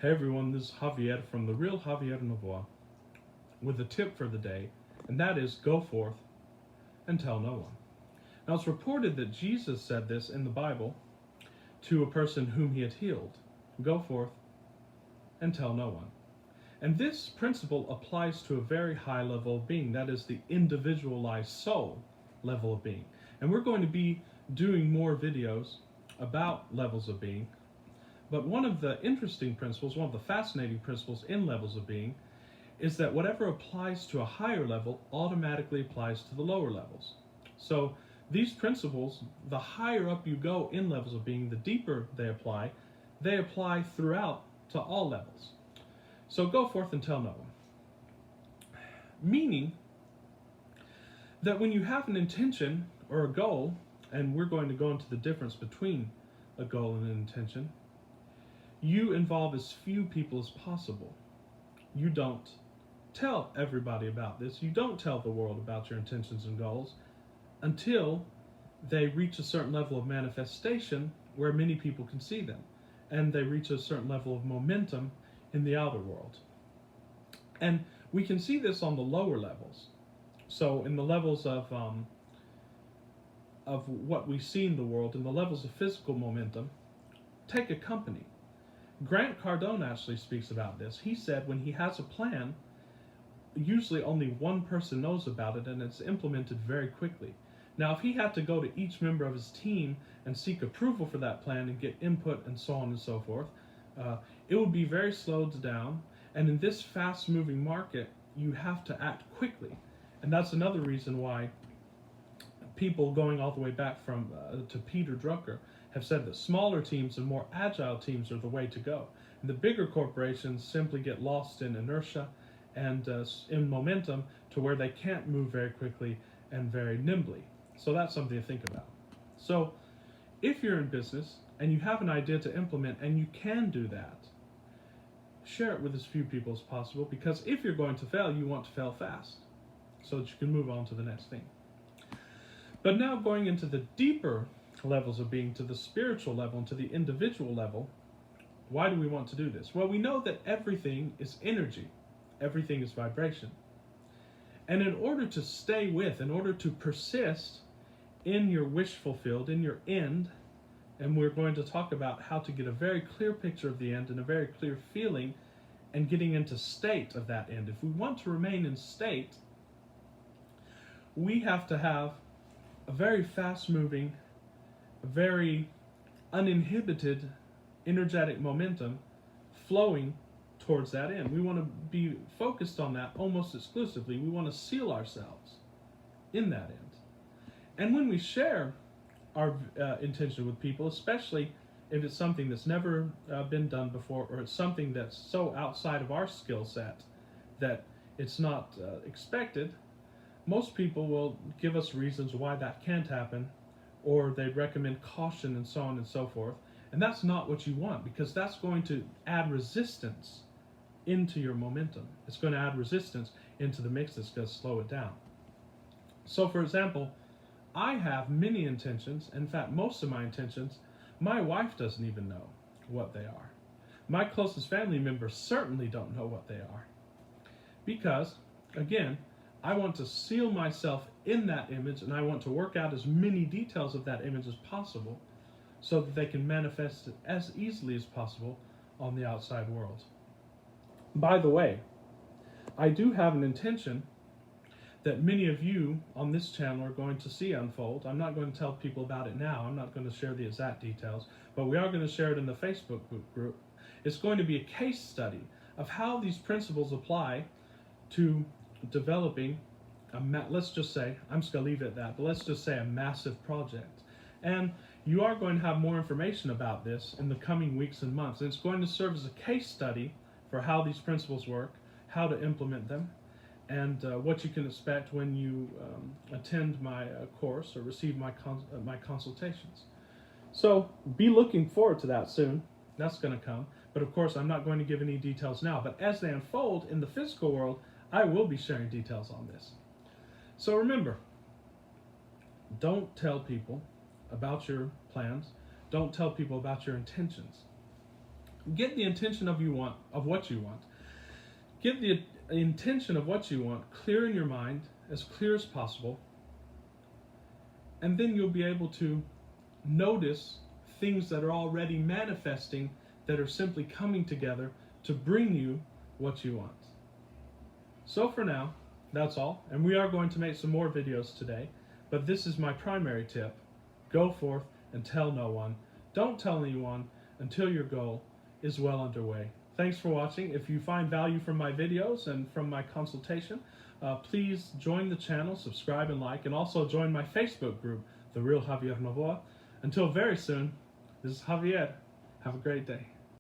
Hey everyone, this is Javier from The Real Javier Novoa with a tip for the day, and that is go forth and tell no one. Now it's reported that Jesus said this in the Bible to a person whom he had healed. Go forth and tell no one. And this principle applies to a very high level of being, that is the individualized soul level of being. And we're going to be doing more videos about levels of being. But one of the interesting principles, one of the fascinating principles in levels of being, is that whatever applies to a higher level automatically applies to the lower levels. So these principles, the higher up you go in levels of being, the deeper they apply throughout to all levels. So go forth and tell no one. Meaning that when you have an intention or a goal, and we're going to go into the difference between a goal and an intention, you involve as few people as possible. You don't tell everybody about this. You don't tell the world about your intentions and goals until they reach a certain level of manifestation where many people can see them, and they reach a certain level of momentum in the outer world. And we can see this on the lower levels. So in the levels of what we see in the world, in the levels of physical momentum, take a company. Grant Cardone actually speaks about this. He said when he has a plan, usually only one person knows about it and it's implemented very quickly. Now, if he had to go to each member of his team and seek approval for that plan and get input and so on and so forth, it would be very slowed down. And in this fast-moving market, you have to act quickly. And that's another reason why people going all the way back from to Peter Drucker have said that smaller teams and more agile teams are the way to go. And the bigger corporations simply get lost in inertia and in momentum to where they can't move very quickly and very nimbly. So that's something to think about. So if you're in business and you have an idea to implement and you can do that, share it with as few people as possible, because if you're going to fail, you want to fail fast so that you can move on to the next thing. But now going into the deeper levels of being, to the spiritual level and to the individual level, why do we want to do this? Well, we know that everything is energy. Everything is vibration. And in order to stay with, in order to persist in your wish fulfilled, in your end, and we're going to talk about how to get a very clear picture of the end and a very clear feeling and getting into state of that end. If we want to remain in state, we have to have a very fast-moving, very uninhibited, energetic momentum flowing towards that end. We want to be focused on that almost exclusively. We want to seal ourselves in that end. And when we share our intention with people, especially if it's something that's never been done before, or it's something that's so outside of our skill set that it's not expected, most people will give us reasons why that can't happen, or they recommend caution and so on and so forth. And that's not what you want, because that's going to add resistance into your momentum. It's going to add resistance into the mix that's going to slow it down. So for example, I have many intentions. In fact, most of my intentions, my wife doesn't even know what they are. My closest family members certainly don't know what they are. Because, again, I want to seal myself in that image, and I want to work out as many details of that image as possible so that they can manifest it as easily as possible on the outside world. By the way, I do have an intention that many of you on this channel are going to see unfold. I'm not going to tell people about it now. I'm not going to share the exact details, but we are going to share it in the Facebook group. It's going to be a case study of how these principles apply to developing let's just say, I'm just going to leave it at that, but let's just say a massive project. And you are going to have more information about this in the coming weeks and months. And it's going to serve as a case study for how these principles work, how to implement them, and what you can expect when you attend my course or receive my consultations. So be looking forward to that soon. That's going to come. But of course, I'm not going to give any details now. But as they unfold in the physical world, I will be sharing details on this. So remember, don't tell people about your plans. Don't tell people about your intentions. Get the intention of what you want. Get the intention of what you want clear in your mind, as clear as possible, and then you'll be able to notice things that are already manifesting, that are simply coming together to bring you what you want. So for now, that's all, and we are going to make some more videos today, but this is my primary tip. Go forth and tell no one. Don't tell anyone until your goal is well underway. Thanks for watching. If you find value from my videos and from my consultation, please join the channel, subscribe and like, and also join my Facebook group, The Real Javier Novoa. Until very soon, this is Javier. Have a great day.